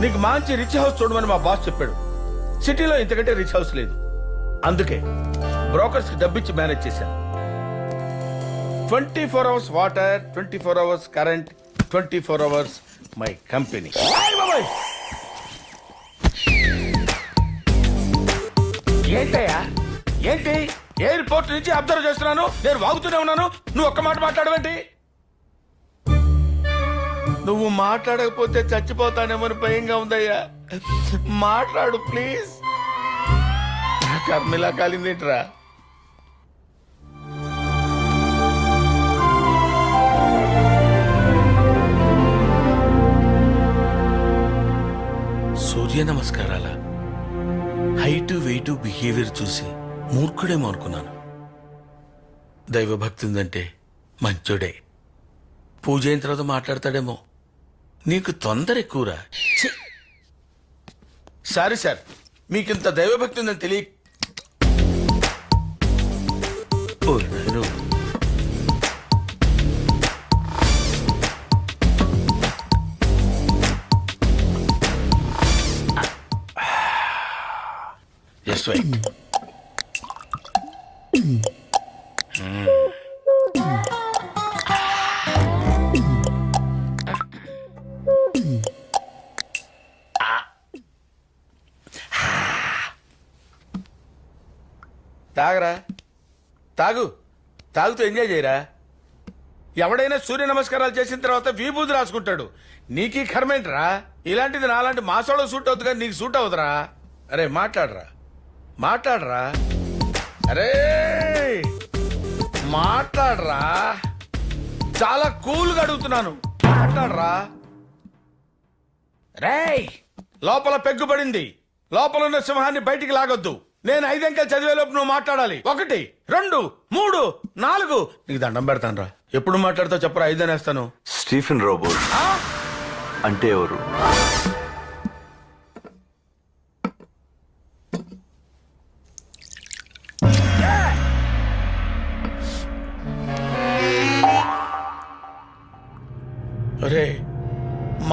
నీకు మంచి rich house చూడమని మా బాస్ చెప్పాడు. సిటీలో ఇంతకంటే రిచ్ హౌస్ లేదు. అందుకే బ్రోకర్స్ కి డబ్బిచ్చి మేనేజ్ చేశాను. 24 hours water, 24 hours current, 24 hours my company. ఏంటయ్యా ఏంటి? ఎయిర్పోర్ట్ నుంచి అబ్జర్వ్ చేస్తున్నాను, నేను వాగుతూనే ఉన్నాను, నువ్వు ఒక్క మాట మాట్లాడవేంటి? నువ్వు మాట్లాడకపోతే చచ్చిపోతానేమని భయంగా ఉందయ్యా. మాట్లాడు ప్లీజ్. కర్మిలా కాలిందేంట్రా? సూర్య నమస్కారాల హైటు వెయిటు బిహేవియర్ చూసి మూర్ఖుడేమో అనుకున్నాను. దైవభక్తి ఉందంటే మంచోడే. పూజ అయిన తర్వాత మాట్లాడతాడేమో. నీకు తొందర ఎక్కువరా. సారీ సార్, మీకింత దైవభక్తి ఉందని తెలియ. Just wait. తాగరా, తాగు. తాగుతూ ఎంజాయ్ చేయరా. ఎవడైనా సూర్య నమస్కారాలు చేసిన తర్వాత విభూతి రాసుకుంటాడు. నీకీ కర్మేంట్రా? ఇలాంటిది నాలాంటి మాసోళ్ళ సూట్ అవుతుంది కానీ నీకు సూట్ అవుతురా? అరే మాట్లాడరా, మాట్లాడరా. అరే మాట్లాడరా. చాలా కూల్గా అడుగుతున్నాను, మాట్లాడరా. రేయ్, లోపల పెగ్గుపడింది. లోపల ఉన్న సింహాన్ని బయటికి లాగొద్దు. నేను 5 అంకెలు చదివేలోపు నువ్వు మాట్లాడాలి. 1 2 3 4. నీకు దండం పెడతాను రా. ఎప్పుడు మాట్లాడతావు చెప్పరా, 5 అనేస్తాను. స్టీఫెన్ రోబోట్ అంటే ఎవరు? అరే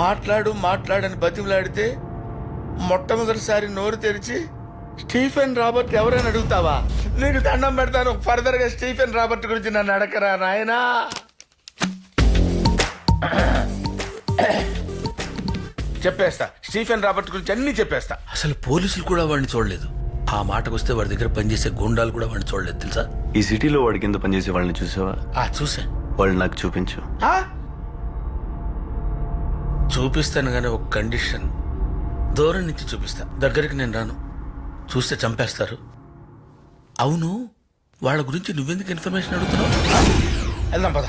మాట్లాడు మాట్లాడని బతిమలాడితే మొట్టమొదటిసారి నోరు తెరిచి స్టీఫెన్ రాబర్ట్ ఎవరైనా అడుగుతావా? నీకు దండం పెడతాను. ఫర్దర్ గా స్టీఫెన్ రాబర్ట్ గురించి నన్ను అడగరా నాయనా. చెప్పేస్తా, స్టీఫెన్ రాబర్ట్ గురించి అన్ని చెప్పేస్తా. అసలు పోలీసులు కూడా వాడిని చూడలేదు. ఆ మాటకు వస్తే వాడి దగ్గర పనిచేసే గుండాలు కూడా వాడిని చూడలేదు తెలుసా? ఈ సిటీలో వాడి కింద పనిచేసే వాళ్ళని చూసావా? చూసా. వాళ్ళు నాకు చూపించు. చూపిస్తాను కానీ ఒక కండిషన్. దూరం నుంచి చూపిస్తా, దగ్గరికి నేను రాను. చూస్తే చంపేస్తారు. అవును, వాళ్ళ గురించి నువ్వెందుకు ఇన్ఫర్మేషన్ అడుగుతున్నావు? వెళ్దాం పద.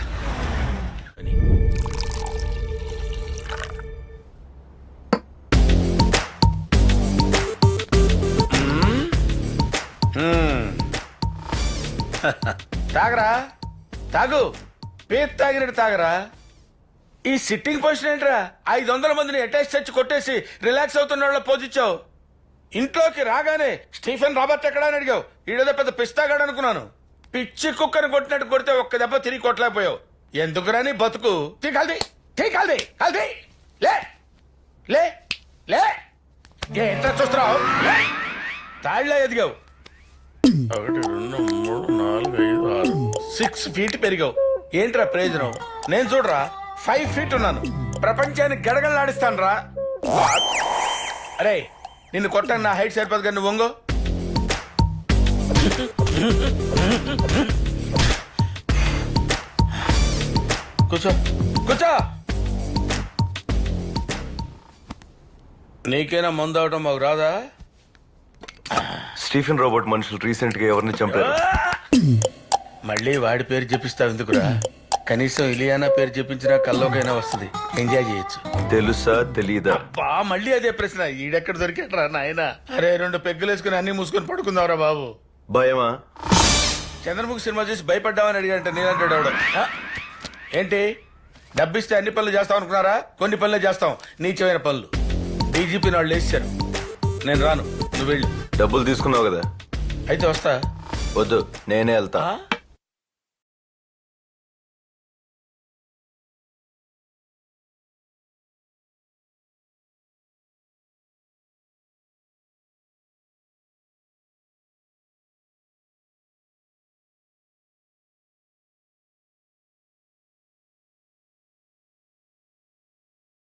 తాగరా, తాగు. పేరు తాగినట్టు తాగరా. ఈ సిట్టింగ్ పొజిషన్ ఏంట్రా? 500 మందిని అటాచ్ చచ్చి కొట్టేసి రిలాక్స్ అవుతున్న వాళ్ళ పోజిచ్చావు. ఇంట్లోకి రాగానే స్టీఫెన్ రాబర్ట్ ఎక్కడా అని అడిగావు. ఈడేదో పెద్ద పిస్తాగాడు అనుకున్నాను. పిచ్చి కుక్కను కొట్టినట్టు కొడితే ఒక్క దెబ్బ తిరిగి కొట్టలేకపోయావు. ఎందుకురాని బతుకు. తీకాల్ది లే లే లే. ఎంత చూస్తున్నావు? తాళ్ళ ఎదిగావు. 1 2 3 4 5 6 6 feet పెరిగావు. ఏంట్రా ప్రయోజనం? నేను చూడరా 5 feet ఉన్నాను. ప్రపంచాన్ని గడగడలాడిస్తాను రా. అరే నిన్ను కొట్టాను, నా హైట్ సరిపోదు కానీ నువ్వు వంగో. కూర్చో కూర్చో. నీకేనా మందు అవటం మాకు రాదా? స్టీఫెన్ రోబోట్ మనుషులు రీసెంట్ గా ఎవరిని చంపారు? మళ్ళీ వాడి పేరు చెప్పిస్తావు ఎందుకురా? కనీసం ఇలియానా పేరు చెప్పించినా కల్లోకైనా వస్తుంది, ఎంజాయ్ చేయొచ్చు. తెలుసా తెలీదా? బా మళ్ళీ అదే ప్రశ్న. ఈడెక్కడ దొరికాడ్రా నాయన? అరే 2 పెగ్గులు వేసుకుని అన్ని మూసుకొని పడుకుందాంరా బాబు. భయమా? చంద్రముఖి సినిమా చూసి భయపడ్డామని అడిగాడంట నీలంటాడు ఆవిడ. ఏంటి డబ్బిస్తే అన్ని పనులు చేస్తాం అనుకున్నారా? కొన్ని పనులే చేస్తాం, నీచమైన పనులు. డీజీపీ వాళ్ళు వేసారు. నేను రాను, నువ్వు వెళ్ళు. డబ్బులు తీసుకున్నావు కదా? అయితే వస్తా. వద్దు, నేనే వెళ్తా.